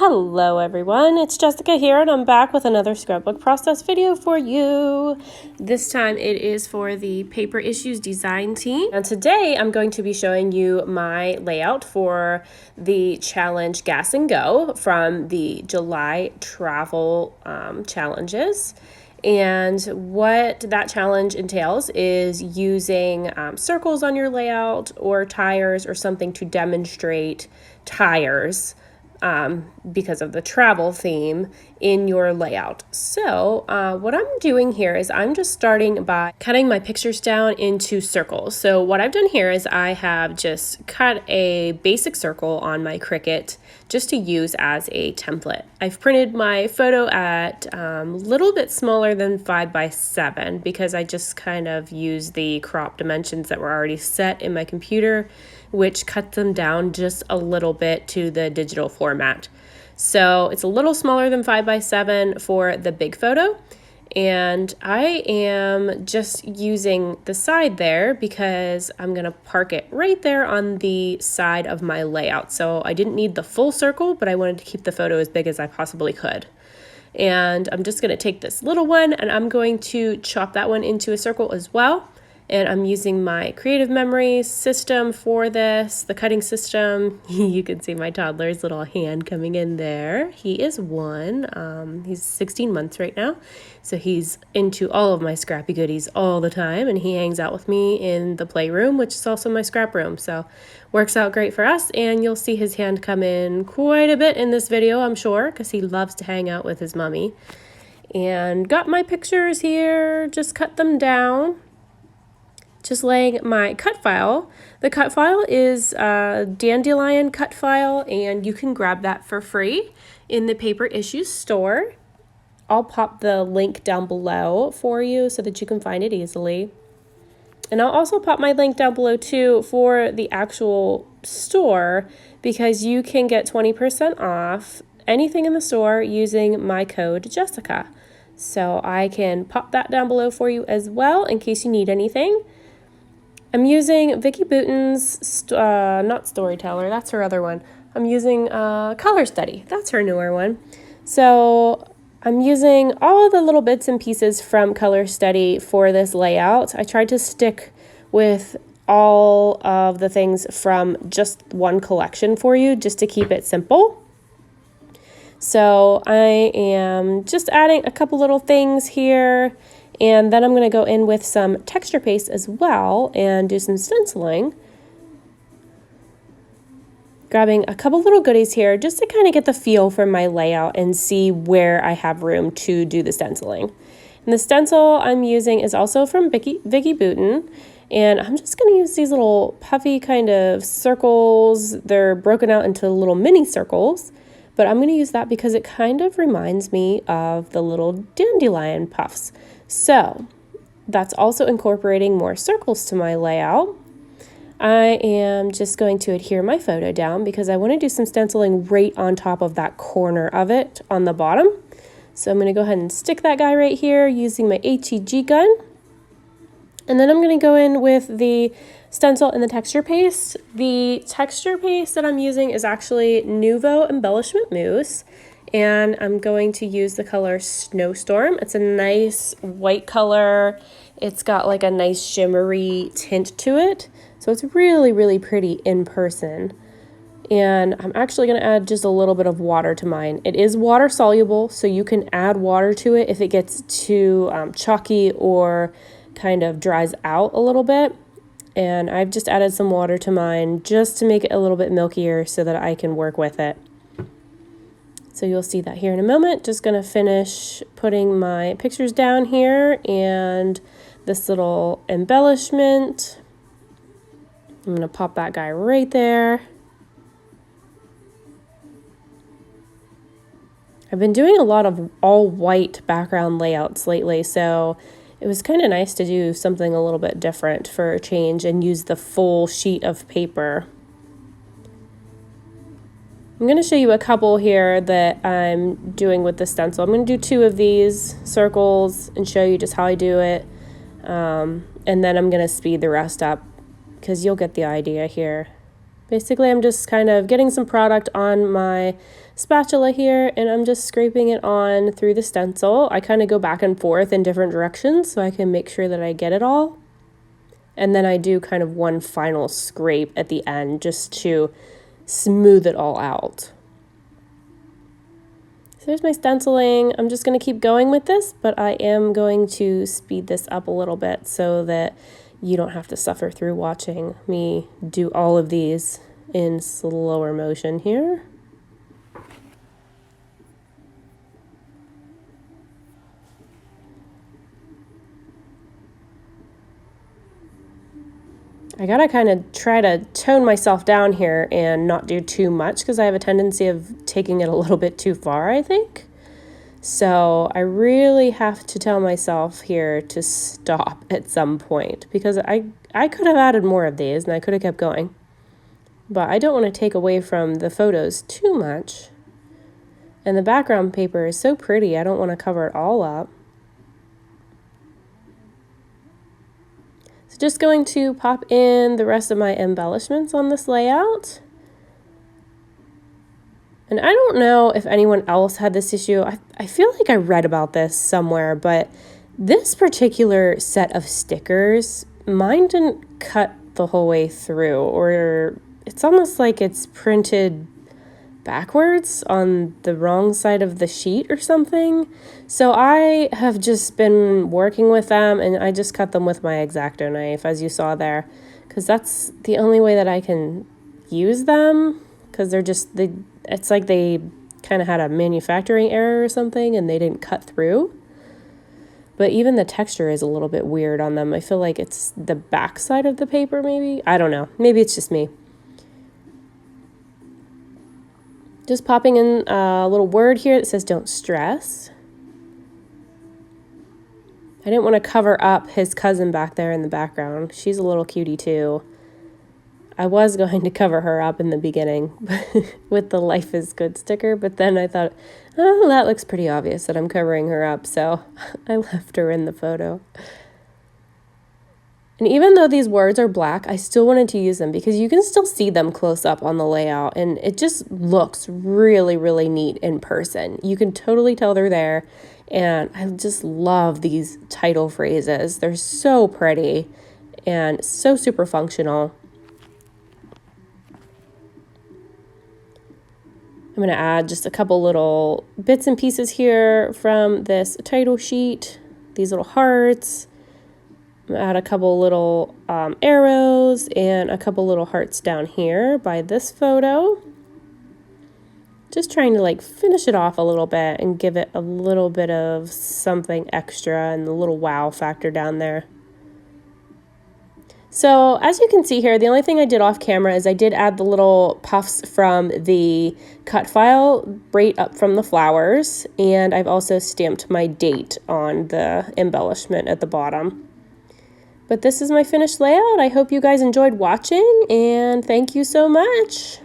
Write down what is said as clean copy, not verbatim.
Hello everyone, it's Jessica here and I'm back with another scrapbook process video for you. This time it is for the Paper Issues design team. And today I'm going to be showing you my layout for the challenge Gas and Go from the July travel challenges. And what that challenge entails is using circles on your layout or tires or something to demonstrate tires because of the travel theme in your layout. So what I'm doing here is I'm just starting by cutting my pictures down into circles. So what I've done here is I have just cut a basic circle on my Cricut just to use as a template. I've printed my photo at a little bit smaller than 5x7 because I just kind of use the crop dimensions that were already set in my computer, which cut them down just a little bit to the digital format. So it's a little smaller than 5x7 for the big photo. And I am just using the side there because I'm gonna park it right there on the side of my layout. So I didn't need the full circle, but I wanted to keep the photo as big as I possibly could. And I'm just gonna take this little one and I'm going to chop that one into a circle as well. And I'm using my creative memory system for this, the cutting system. You can see my toddler's little hand coming in there. He is 1. He's 16 months right now. So he's into all of my scrappy goodies all the time. And he hangs out with me in the playroom, which is also my scrap room. So works out great for us. And you'll see his hand come in quite a bit in this video, I'm sure, because he loves to hang out with his mommy. And got my pictures here, just cut them down. Just laying my cut file. The cut file is a dandelion cut file, and you can grab that for free in the Paper Issues store. I'll pop the link down below for you so that you can find it easily. And I'll also pop my link down below too for the actual store because you can get 20% off anything in the store using my code Jessica. So I can pop that down below for you as well in case you need anything. I'm using Vicki Boutin's, not Storyteller, that's her other one. I'm using Color Study, that's her newer one. So I'm using all the little bits and pieces from Color Study for this layout. I tried to stick with all of the things from just one collection for you, just to keep it simple. So I am just adding a couple little things here. And then I'm going to go in with some texture paste as well and do some stenciling. Grabbing a couple little goodies here just to kind of get the feel for my layout and see where I have room to do the stenciling. And the stencil I'm using is also from Vicki Boutin. And I'm just going to use these little puffy kind of circles. They're broken out into little mini circles. But I'm going to use that because it kind of reminds me of the little dandelion puffs. So that's also incorporating more circles to my layout. I am just going to adhere my photo down because I want to do some stenciling right on top of that corner of it on the bottom. So I'm going to go ahead and stick that guy right here using my HEG gun. And then I'm going to go in with the stencil and the texture paste. The texture paste that I'm using is actually Nuvo Embellishment Mousse. And I'm going to use the color Snowstorm. It's a nice white color. It's got like a nice shimmery tint to it. So it's really, really pretty in person. And I'm actually going to add just a little bit of water to mine. It is water soluble, so you can add water to it if it gets too chalky or kind of dries out a little bit. And I've just added some water to mine just to make it a little bit milkier so that I can work with it. So you'll see that here in a moment. Just going to finish putting my pictures down here and this little embellishment. I'm going to pop that guy right there. I've been doing a lot of all white background layouts lately, so it was kind of nice to do something a little bit different for a change and use the full sheet of paper. I'm going to show you a couple here that I'm doing with the stencil. I'm going to do 2 of these circles and show you just how I do it. And then I'm going to speed the rest up because you'll get the idea here. Basically, I'm just kind of getting some product on my spatula here, and I'm just scraping it on through the stencil. I kind of go back and forth in different directions so I can make sure that I get it all. And then I do kind of one final scrape at the end just to smooth it all out. So there's my stenciling. I'm just going to keep going with this, but I am going to speed this up a little bit so that you don't have to suffer through watching me do all of these in slower motion here. I gotta kind of try to tone myself down here and not do too much because I have a tendency of taking it a little bit too far, I think. So I really have to tell myself here to stop at some point because I could have added more of these and I could have kept going. But I don't want to take away from the photos too much. And the background paper is so pretty, I don't want to cover it all up. So just going to pop in the rest of my embellishments on this layout. And I don't know if anyone else had this issue. I feel like I read about this somewhere, but this particular set of stickers, mine didn't cut the whole way through, or it's almost like it's printed backwards on the wrong side of the sheet or something. So I have just been working with them, and I just cut them with my X-Acto knife, as you saw there, because that's the only way that I can use them, because it's like they kind of had a manufacturing error or something and they didn't cut through. But even the texture is a little bit weird on them. I feel like it's the back side of the paper maybe. I don't know. Maybe it's just me. Just popping in a little word here that says don't stress. I didn't want to cover up his cousin back there in the background. She's a little cutie too. I was going to cover her up in the beginning with the Life is Good sticker, but then I thought, oh, that looks pretty obvious that I'm covering her up, so I left her in the photo. And even though these words are black, I still wanted to use them because you can still see them close up on the layout, and it just looks really, really neat in person. You can totally tell they're there, and I just love these title phrases. They're so pretty and so super functional. I'm going to add just a couple little bits and pieces here from this title sheet, these little hearts. I'm going to add a couple little arrows and a couple little hearts down here by this photo. Just trying to like finish it off a little bit and give it a little bit of something extra and the little wow factor down there. So as you can see here, the only thing I did off camera is I did add the little puffs from the cut file right up from the flowers, and I've also stamped my date on the embellishment at the bottom. But this is my finished layout. I hope you guys enjoyed watching, and thank you so much.